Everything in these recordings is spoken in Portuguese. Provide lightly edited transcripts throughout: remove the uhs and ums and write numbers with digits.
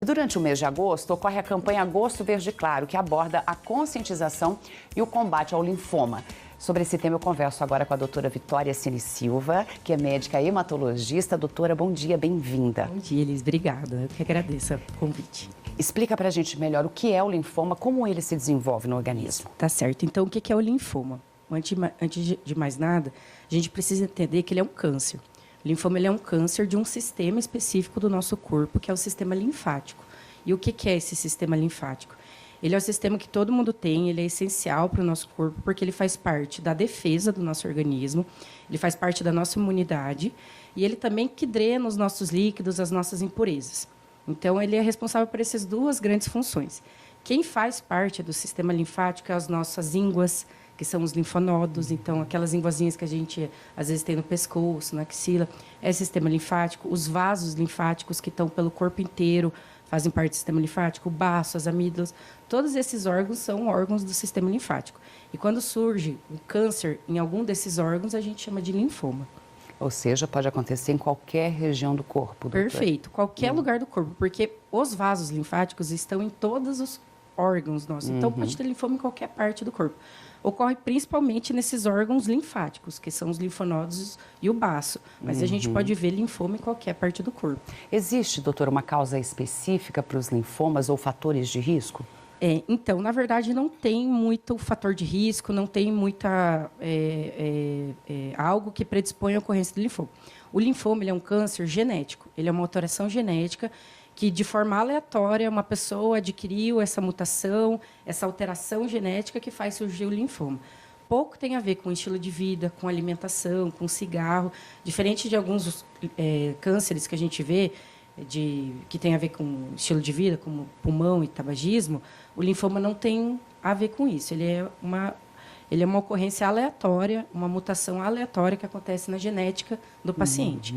Durante o mês de agosto, ocorre a campanha Agosto Verde Claro, que aborda a conscientização e o combate ao linfoma. Sobre esse tema, eu converso agora com a doutora Vitória Cini Silva, que é médica hematologista. Doutora, bom dia, bem-vinda. Bom dia, Elis. Obrigada. Eu que agradeço o convite. Explica pra gente melhor o que é o linfoma, como ele se desenvolve no organismo. Tá certo. Então, o que é o linfoma? Antes de mais nada, a gente precisa entender que ele é um câncer. O linfoma ele é um câncer de um sistema específico do nosso corpo, que é o sistema linfático. E o que é esse sistema linfático? Ele é o sistema que todo mundo tem, ele é essencial para o nosso corpo, porque ele faz parte da defesa do nosso organismo, ele faz parte da nossa imunidade, e ele também que drena os nossos líquidos, as nossas impurezas. Então, ele é responsável por essas duas grandes funções. Quem faz parte do sistema linfático é as nossas ínguas, que são os linfonodos, então, aquelas ínguazinhas que a gente, às vezes, tem no pescoço, na axila, é sistema linfático. Os vasos linfáticos, que estão pelo corpo inteiro, fazem parte do sistema linfático, o baço, as amígdalas, todos esses órgãos são órgãos do sistema linfático. E quando surge um câncer em algum desses órgãos, a gente chama de linfoma. Ou seja, pode acontecer em qualquer região do corpo, doutora. Perfeito, qualquer lugar do corpo, porque os vasos linfáticos estão em todos os órgãos nossos. Então, pode ter linfoma em qualquer parte do corpo. Ocorre principalmente nesses órgãos linfáticos, que são os linfonodos e o baço. Mas a gente pode ver linfoma em qualquer parte do corpo. Existe, doutora, uma causa específica para os linfomas ou fatores de risco? Então, na verdade, não tem muito fator de risco, não tem muita algo que predispõe à ocorrência do linfoma. O linfoma ele é um câncer genético, ele é uma alteração genética que, de forma aleatória, uma pessoa adquiriu essa mutação, essa alteração genética que faz surgir o linfoma. Pouco tem a ver com estilo de vida, com alimentação, com cigarro. Diferente de alguns cânceres que a gente vê, que tem a ver com estilo de vida, como pulmão e tabagismo, o linfoma não tem a ver com isso. Ele é uma ocorrência aleatória, uma mutação aleatória que acontece na genética do paciente.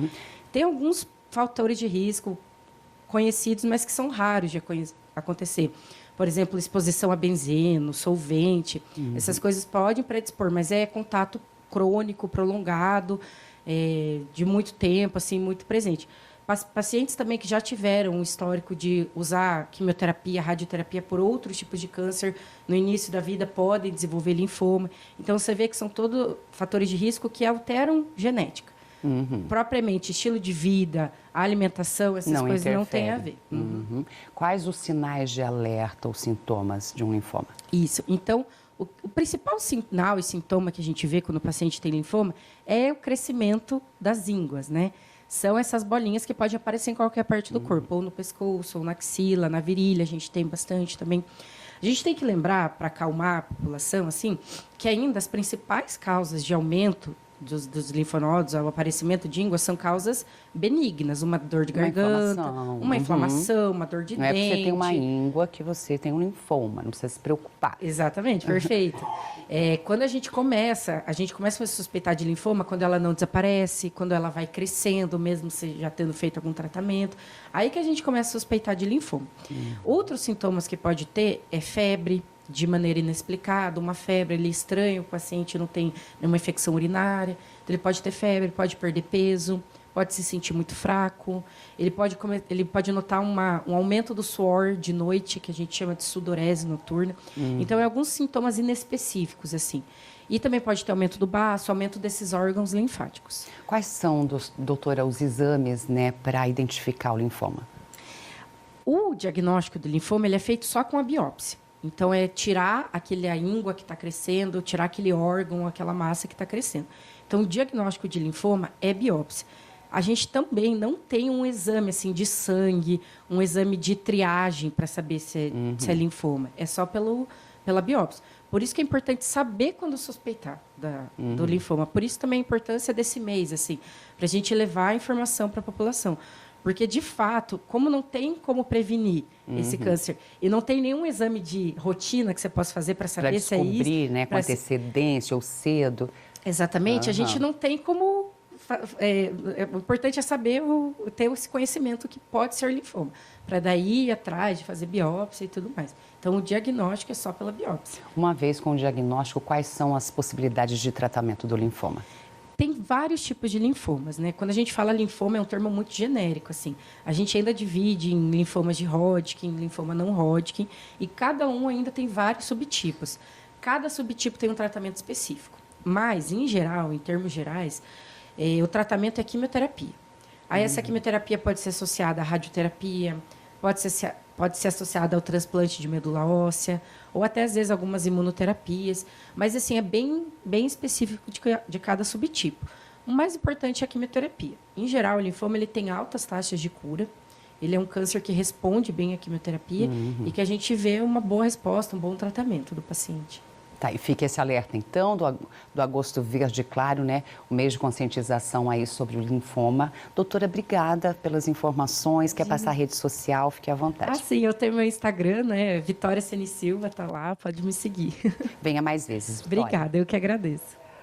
Tem alguns fatores de risco conhecidos, mas que são raros de acontecer. Por exemplo, exposição a benzeno, solvente, essas coisas podem predispor, mas é contato crônico, prolongado, de muito tempo, assim, muito presente. Pacientes também que já tiveram um histórico de usar quimioterapia, radioterapia por outros tipos de câncer no início da vida podem desenvolver linfoma. Então, você vê que são todos fatores de risco que alteram genética. Propriamente, estilo de vida, alimentação, essas coisas não têm a ver. Quais os sinais de alerta ou sintomas de um linfoma? Isso. Então, o principal sinal e sintoma que a gente vê quando o paciente tem linfoma é o crescimento das ínguas, né? São essas bolinhas que podem aparecer em qualquer parte do corpo, ou no pescoço, ou na axila, na virilha, a gente tem bastante também. A gente tem que lembrar, para acalmar a população, assim, que ainda as principais causas de aumento dos linfonodos, o aparecimento de ínguas, são causas benignas. Uma dor de garganta, uma inflamação, uma dor de dente. Não é porque você tem uma íngua que você tem um linfoma, não precisa se preocupar. Exatamente, perfeito. Quando a gente começa a suspeitar de linfoma, quando ela não desaparece, quando ela vai crescendo, mesmo se já tendo feito algum tratamento, aí que a gente começa a suspeitar de linfoma. Outros sintomas que pode ter é febre, de maneira inexplicada, uma febre, ele é estranho, o paciente não tem nenhuma infecção urinária, então ele pode ter febre, pode perder peso, pode se sentir muito fraco, ele pode notar um aumento do suor de noite, que a gente chama de sudorese noturna. Então, é alguns sintomas inespecíficos, assim. E também pode ter aumento do baço, aumento desses órgãos linfáticos. Quais são, doutora, os exames, né, para identificar o linfoma? O diagnóstico do linfoma ele é feito só com a biópsia. Então, é tirar a íngua que está crescendo, tirar aquele órgão, aquela massa que está crescendo. Então, o diagnóstico de linfoma é biópsia. A gente também não tem um exame assim, de sangue, um exame de triagem para saber se é linfoma. É só pela biópsia. Por isso que é importante saber quando suspeitar do linfoma. Por isso também a importância desse mês, assim, para a gente levar a informação para a população. Porque, de fato, como não tem como prevenir esse câncer e não tem nenhum exame de rotina que você possa fazer para saber se é isso... Para descobrir, né, com antecedência ou cedo. Exatamente. A gente não tem como... O importante é saber, ter esse conhecimento que pode ser linfoma, para daí ir atrás de fazer biópsia e tudo mais. Então, o diagnóstico é só pela biópsia. Uma vez com o diagnóstico, quais são as possibilidades de tratamento do linfoma? Tem vários tipos de linfomas, né? Quando a gente fala linfoma, é um termo muito genérico, assim. A gente ainda divide em linfomas de Hodgkin, linfoma não Hodgkin, e cada um ainda tem vários subtipos. Cada subtipo tem um tratamento específico. Mas, em geral, em termos gerais, o tratamento é quimioterapia. Aí essa quimioterapia pode ser associada à radioterapia, pode ser associada ao transplante de medula óssea, ou até, às vezes, algumas imunoterapias. Mas, assim, é bem específico de cada subtipo. O mais importante é a quimioterapia. Em geral, o linfoma ele tem altas taxas de cura. Ele é um câncer que responde bem à quimioterapia e que a gente vê uma boa resposta, um bom tratamento do paciente. Tá, e fica esse alerta, então, do Agosto Verde Claro, né? O mês de conscientização aí sobre o linfoma. Doutora, obrigada pelas informações. Quer passar a rede social? Fique à vontade. Sim, eu tenho meu Instagram, né? Vitória Ceni Silva, tá lá, pode me seguir. Venha mais vezes, Vitória. Obrigada, eu que agradeço.